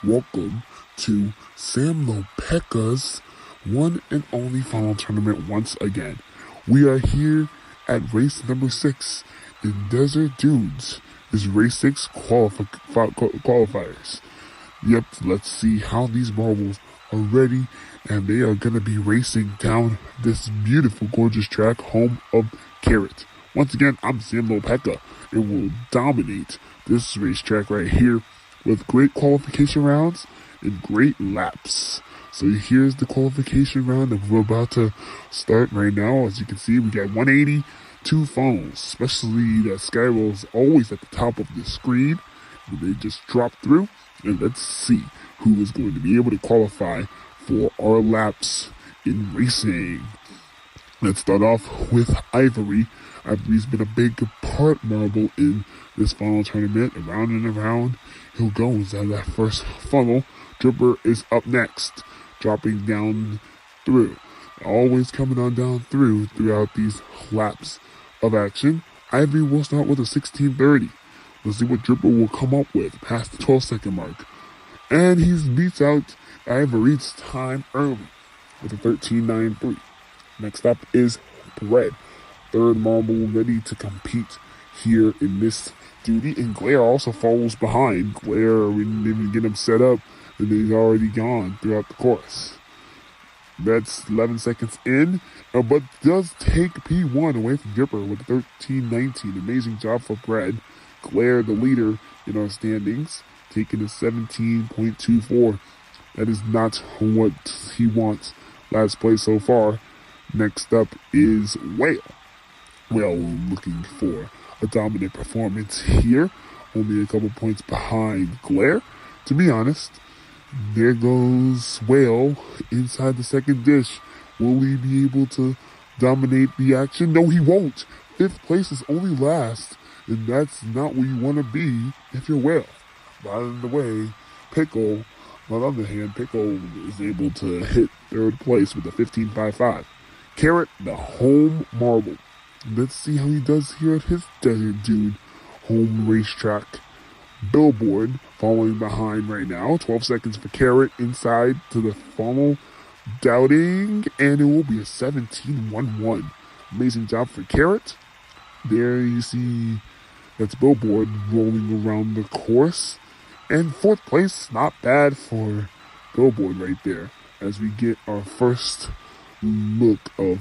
welcome to Sam Lopeka's one and only final tournament once again. We are here at race number 6 in Desert Dunes. This is race 6 qualifiers. Yep, let's see how these marbles are ready, and they are going to be racing down this beautiful, gorgeous track, home of Carrot. Once again, I'm Sam Lopeka, and will dominate this racetrack right here with great qualification rounds and great laps. So here's the qualification round that we're about to start right now. As you can see, we got 182 funnels, especially that Skyroll is always at the top of the screen. They just drop through, and let's see who is going to be able to qualify for our laps in racing. Let's start off with Ivory. Ivory's been a big part marble in this funnel tournament. Around and around he'll go inside that first funnel. Dripper is up next, dropping down through. Always coming on down throughout these laps of action. Ivory will start with a 16:30. Let's see what Dripper will come up with past the 12-second mark. And he beats out Ivory's time early with a 13:93. Next up is Bread. Third marble ready to compete here in this duty. And Glare also follows behind. Glare, we didn't even get him set up, and he's already gone throughout the course. That's 11 seconds in, but does take P1 away from Dripper with 13:19. Amazing job for Bread. Glare, the leader in our standings, taking a 17.24. That is not what he wants. Last place so far. Next up is Whale. Whale looking for a dominant performance here. Only a couple points behind Glare. To be honest, there goes Whale inside the second dish. Will he be able to dominate the action? No, he won't. 5th place is only last, and that's not where you want to be if you're Whale. By the way, Pickle, on the other hand, Pickle is able to hit 3rd place with a 15.55. Carrot, the home marble. Let's see how he does here at his Desert Dune home racetrack. Billboard following behind right now. 12 seconds for Carrot inside to the funnel. Doubting, and it will be a 17.11. Amazing job for Carrot. There you see that's Billboard rolling around the course. And 4th place, not bad for Billboard right there. As we get our first look of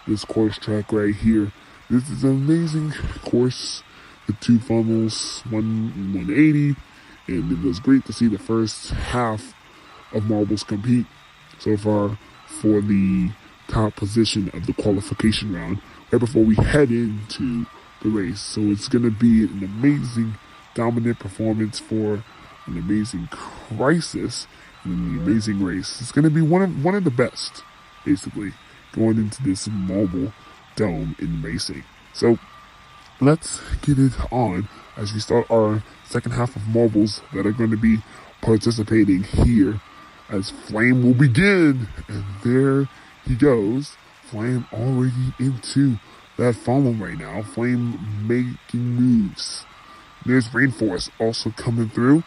this course track right here. This is an amazing course with 2 funnels, 180, and it was great to see the first half of marbles compete so far for the top position of the qualification round right before we head into the race. So it's going to be an amazing dominant performance for an amazing crisis and an amazing race. It's going to be one of the best, basically, going into this marble dome in racing. So let's get it on as we start our second half of marbles that are going to be participating here as Flame will begin. And there he goes. Flame already into that funnel right now. Flame making moves. There's Rainforest also coming through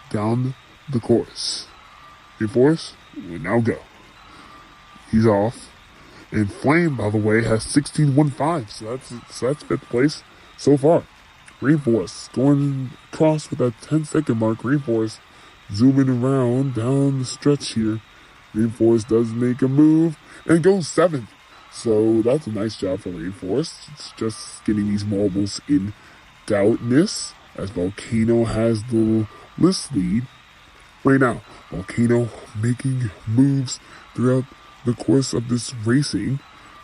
down the course. Rainforest will now go. He's off. And Flame, by the way, has 16.15, so that's 5th place so far. Rainforest going across with that 10-second mark. Rainforest zooming around down the stretch here. Rainforest does make a move and goes 7th. So that's a nice job for Rainforest. It's just getting these marbles in Doubtness as Volcano has the list lead right now. Volcano making moves throughout the course of this racing.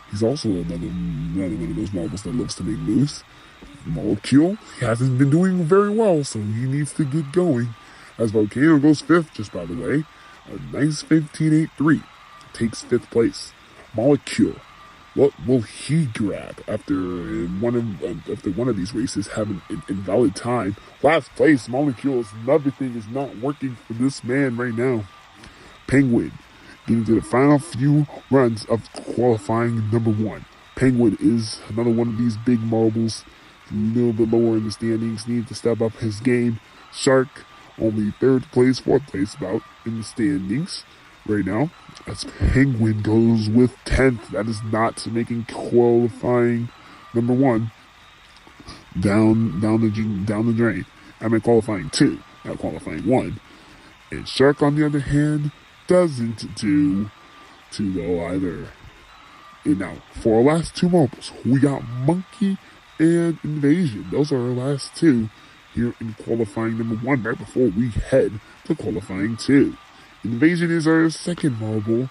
He's also another one of those marbles that loves to make moves. Molecule, he hasn't been doing very well, so he needs to get going. As Volcano goes 5th, just by the way, a nice 15.83, takes 5th place. Molecule, what will he grab after one of these races having an invalid time? Last place, Molecule, everything is not working for this man right now. Penguin, getting to the final few runs of qualifying number 1. Penguin is another one of these big marbles, a little bit lower in the standings, needs to step up his game. Shark only third place, fourth place about in the standings right now. As Penguin goes with 10th. That is not making qualifying number 1 down the drain. I mean qualifying 2, not qualifying 1. And Shark, on the other hand, doesn't do too well either. And now, for our last 2 mobiles, we got Monkey and Invasion. Those are our last 2 here in qualifying number 1, right before we head to qualifying 2. Invasion is our second marble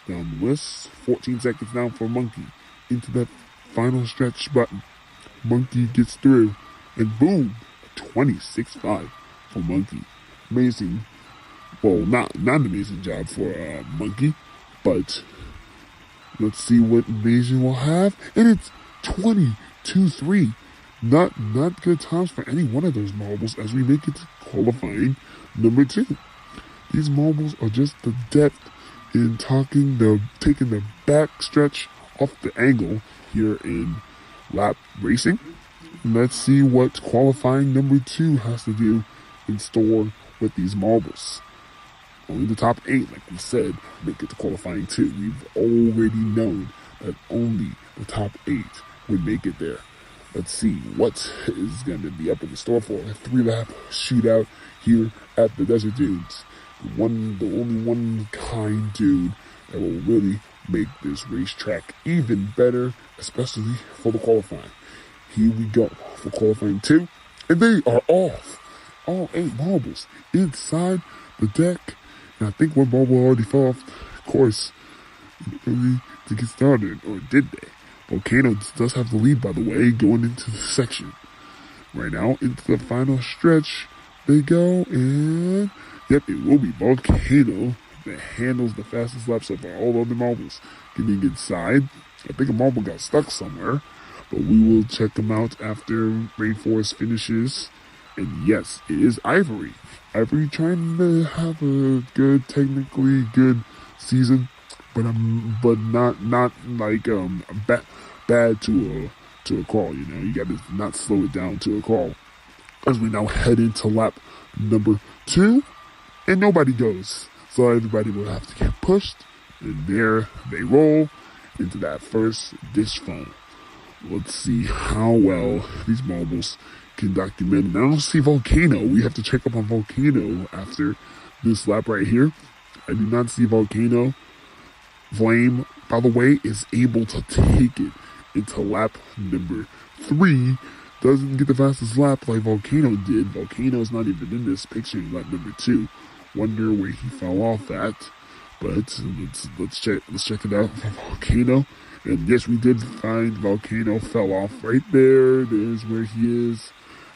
down the list. 14 seconds now for Monkey. Into that final stretch button. Monkey gets through. And boom, 26.5 for Monkey. Amazing. Well, not an amazing job for Monkey, but let's see what Invasion will have. And it's 22.3. Not good times for any one of those marbles as we make it to qualifying number 2. These marbles are just the depth in taking the back stretch off the angle here in lap racing. Let's see what qualifying number 2 has to do in store with these marbles. Only the top 8, like we said, make it to qualifying 2. We've already known that only the top 8 would make it there. Let's see what is going to be up in the store for a 3-lap shootout here at the Desert Dunes. The only one kind dude that will really make this racetrack even better, especially for the qualifying. Here we go for qualifying 2, and they are off. All 8 marbles inside the deck. And I think one marble already fell off course early to get started, or did they? Volcano does have the lead, by the way, going into the section. Right now, into the final stretch, they go, and yep, it will be Volcano that handles the fastest lap so far. All other marbles getting inside. I think a marble got stuck somewhere, but we will check them out after Rainforest finishes. And yes, it is Ivory. Ivory trying to have a technically good season, but not like bad to a crawl. You know, you got to not slow it down to a crawl. As we now head into lap number 2, and nobody goes, so everybody will have to get pushed, and there they roll into that first dish foam. Let's see how well these marbles can document. And I don't see Volcano. We have to check up on Volcano after this lap right here. I do not see Volcano. Flame, by the way, is able to take it into lap number 3. Doesn't get the fastest lap like Volcano did. Volcano is not even in this picture in lap number 2. Wonder where he fell off at. But let's check it out for Volcano. And yes, we did find Volcano fell off right there. There's where he is.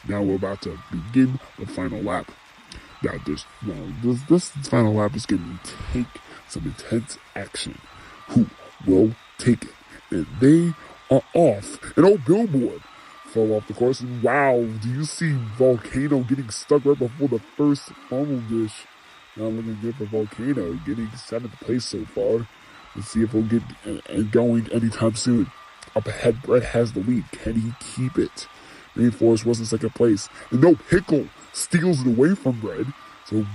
Now we're about to begin the final lap. Now this final lap is going to take some intense action. Who will take it? And they are off. And Billboard fell off the course. And wow, do you see Volcano getting stuck right before the first funnel dish? Not looking good for Volcano, getting 7th place so far. Let's see if he'll get going anytime soon. Up ahead, Brett has the lead. Can he keep it? Rainforest was in 2nd place. And no, Pickle steals it away from Brett. So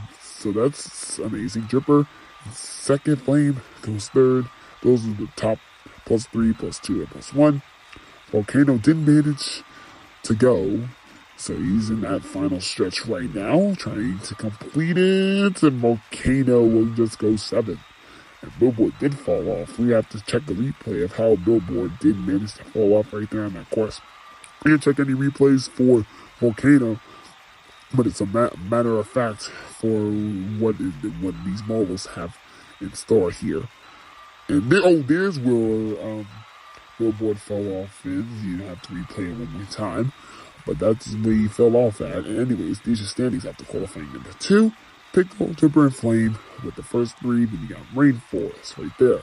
that's amazing. Dripper, 2nd, Flame goes 3rd. Those are the top +3, +2, and +1. Volcano didn't manage to go. So he's in that final stretch right now, trying to complete it. And Volcano will just go 7th. And Billboard did fall off. We have to check the replay of how Billboard did manage to fall off right there on that course. We didn't check any replays for Volcano, but it's a matter of fact for what these marbles have in store here. And there's where Billboard fell off in. You have to replay it one more time. But that's where he fell off at. And anyways, these are standings after qualifying number 2. Pickle, Dripper, and Flame with the first 3. Then you got Rainforest right there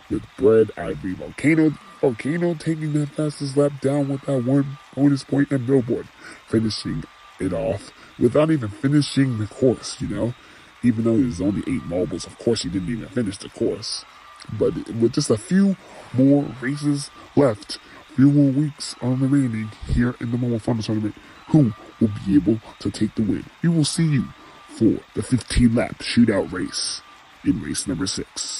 with Bread, Ivory, Volcano. Volcano taking that fastest lap down with that 1 bonus point, and Billboard finishing it off without even finishing the course, you know. Even though there's only 8 marbles, of course he didn't even finish the course. But with just a few more races left, few more weeks on remaining here in the Mobile Funnel Tournament, who will be able to take the win? We will see you for the 15-lap shootout race in race number 6.